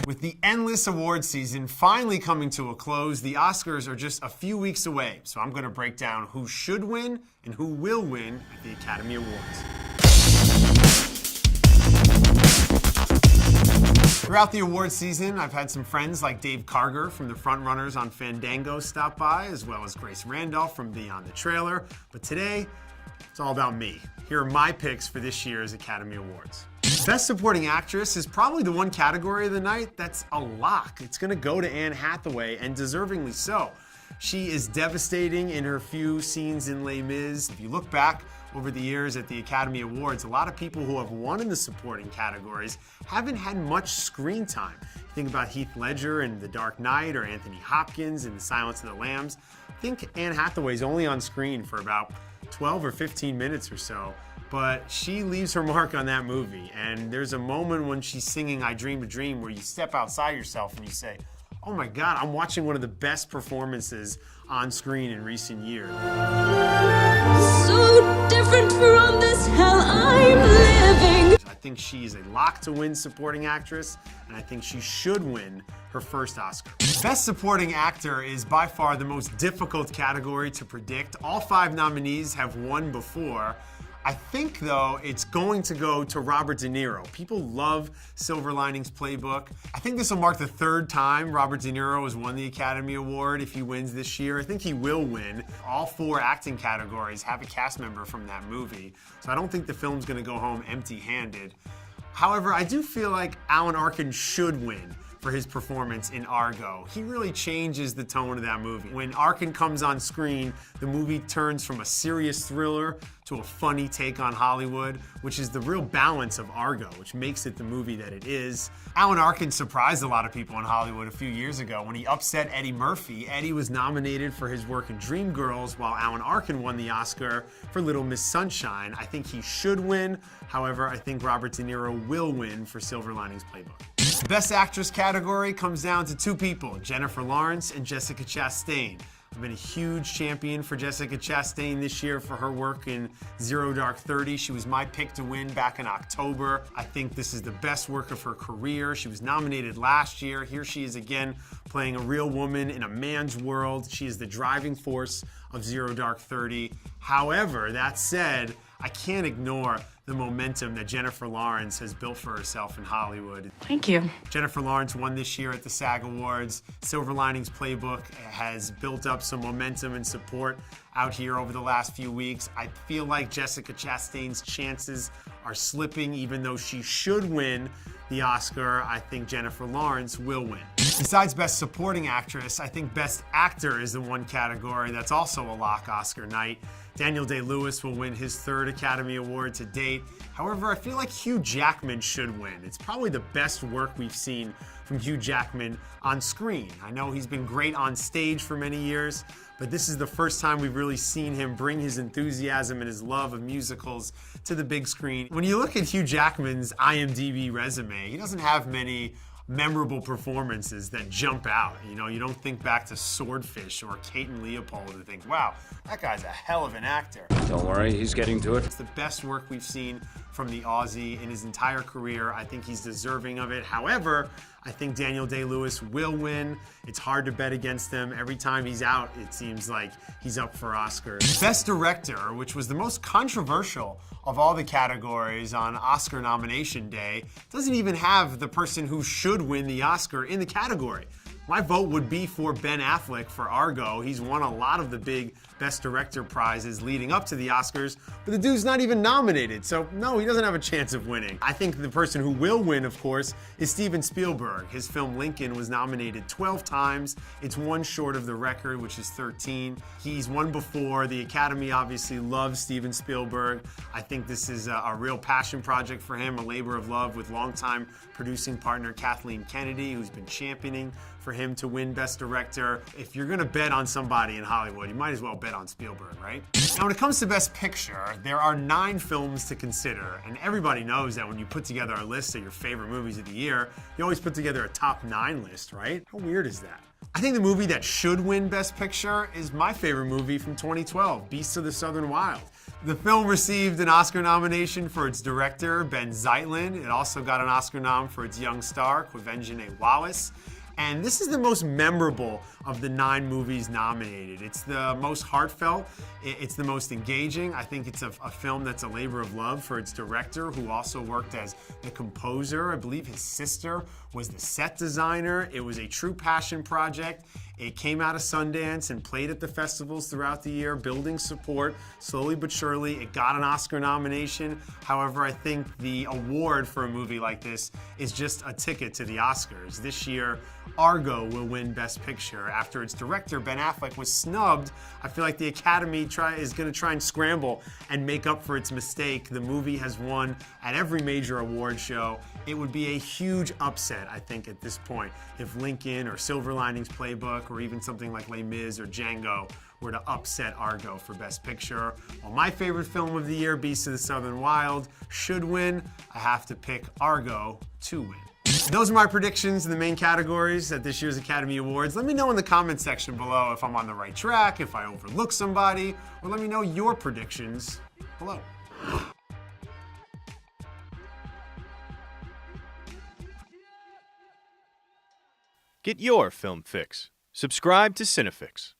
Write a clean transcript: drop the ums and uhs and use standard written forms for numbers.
With the endless award season finally coming to a close, the Oscars are just a few weeks away. So I'm going to break down who should win and who will win at the Academy Awards. Throughout the award season, I've had some friends like Dave Karger from the Frontrunners on Fandango stop by, as well as Grace Randolph from Beyond the Trailer. But today, it's all about me. Here are my picks for this year's Academy Awards. Best Supporting Actress is probably the one category of the night that's a lock. It's going to go to Anne Hathaway, and deservingly so. She is devastating in her few scenes in Les Mis. If you look back over the years at the Academy Awards, a lot of people who have won in the supporting categories haven't had much screen time. Think about Heath Ledger in The Dark Knight or Anthony Hopkins in The Silence of the Lambs. I think Anne Hathaway's only on screen for about 12 or 15 minutes or so, but she leaves her mark on that movie. And there's a moment when she's singing I Dreamed a Dream where you step outside yourself and you say, oh my God, I'm watching one of the best performances on screen in recent years. So different from this hell I'm living. I think she is a lock to win Supporting Actress, and I think she should win her first Oscar. Best Supporting Actor is by far the most difficult category to predict. All 5 nominees have won before. I think, though, it's going to go to Robert De Niro. People love Silver Linings Playbook. I think this will mark the 3rd time Robert De Niro has won the Academy Award if he wins this year. I think he will win. All 4 acting categories have a cast member from that movie, so I don't think the film's going to go home empty-handed. However, I do feel like Alan Arkin should win for his performance in Argo. He really changes the tone of that movie. When Arkin comes on screen, the movie turns from a serious thriller to a funny take on Hollywood, which is the real balance of Argo, which makes it the movie that it is. Alan Arkin surprised a lot of people in Hollywood a few years ago when he upset Eddie Murphy. Eddie was nominated for his work in Dreamgirls, while Alan Arkin won the Oscar for Little Miss Sunshine. I think he should win. However, I think Robert De Niro will win for Silver Linings Playbook. The Best Actress category comes down to 2 people, Jennifer Lawrence and Jessica Chastain. I've been a huge champion for Jessica Chastain this year for her work in Zero Dark 30. She was my pick to win back in October. I think this is the best work of her career. She was nominated last year. Here she is again playing a real woman in a man's world. She is the driving force of Zero Dark 30. However, that said, I can't ignore the momentum that Jennifer Lawrence has built for herself in Hollywood. Thank you. Jennifer Lawrence won this year at the SAG Awards. Silver Linings Playbook has built up some momentum and support out here over the last few weeks. I feel like Jessica Chastain's chances are slipping, even though she should win the Oscar. I think Jennifer Lawrence will win. Besides Best Supporting Actress, I think Best Actor is the one category that's also a lock Oscar night. Daniel Day-Lewis will win his 3rd Academy Award to date. However, I feel like Hugh Jackman should win. It's probably the best work we've seen from Hugh Jackman on screen. I know he's been great on stage for many years, but this is the first time we've really seen him bring his enthusiasm and his love of musicals to the big screen. When you look at Hugh Jackman's IMDb resume, he doesn't have many memorable performances that jump out. You know, you don't think back to Swordfish or Kate and Leopold and think, wow, that guy's a hell of an actor. Don't worry, he's getting to it. It's the best work we've seen from the Aussie in his entire career. I think he's deserving of it. However, I think Daniel Day-Lewis will win. It's hard to bet against him. Every time he's out, it seems like he's up for Oscars. Best Director, which was the most controversial of all the categories on Oscar nomination day, doesn't even have the person who should win the Oscar in the category. My vote would be for Ben Affleck for Argo. He's won a lot of the big Best Director prizes leading up to the Oscars, but the dude's not even nominated, so no, he doesn't have a chance of winning. I think the person who will win, of course, is Steven Spielberg. His film Lincoln was nominated 12 times. It's 1 short of the record, which is 13. He's won before. The Academy obviously loves Steven Spielberg. I think this is a real passion project for him, a labor of love with longtime producing partner Kathleen Kennedy, who's been championing for him to win Best Director. If you're gonna bet on somebody in Hollywood, you might as well bet on Spielberg, right? Now, when it comes to Best Picture, there are 9 films to consider, and everybody knows that when you put together a list of your favorite movies of the year, you always put together a top 9 list, right? How weird is that? I think the movie that should win Best Picture is my favorite movie from 2012, Beasts of the Southern Wild. The film received an Oscar nomination for its director, Ben Lyons. It also got an Oscar nom for its young star, Quvenzhané Wallis. And this is the most memorable of the 9 movies nominated. It's the most heartfelt, it's the most engaging. I think it's a film that's a labor of love for its director, who also worked as the composer. I believe his sister was the set designer. It was a true passion project. It came out of Sundance and played at the festivals throughout the year, building support slowly but surely. It got an Oscar nomination. However, I think the award for a movie like this is just a ticket to the Oscars. This year, Argo will win Best Picture. After its director, Ben Affleck, was snubbed, I feel like the Academy is going to try and scramble and make up for its mistake. The movie has won at every major award show. It would be a huge upset, I think, at this point, if Lincoln or Silver Linings Playbook or even something like Les Mis or Django were to upset Argo for Best Picture. While my favorite film of the year, Beasts of the Southern Wild, should win, I have to pick Argo to win. Those are my predictions in the main categories at this year's Academy Awards. Let me know in the comment section below if I'm on the right track, if I overlooked somebody, or let me know your predictions below. Get your film fix. Subscribe to CineFix.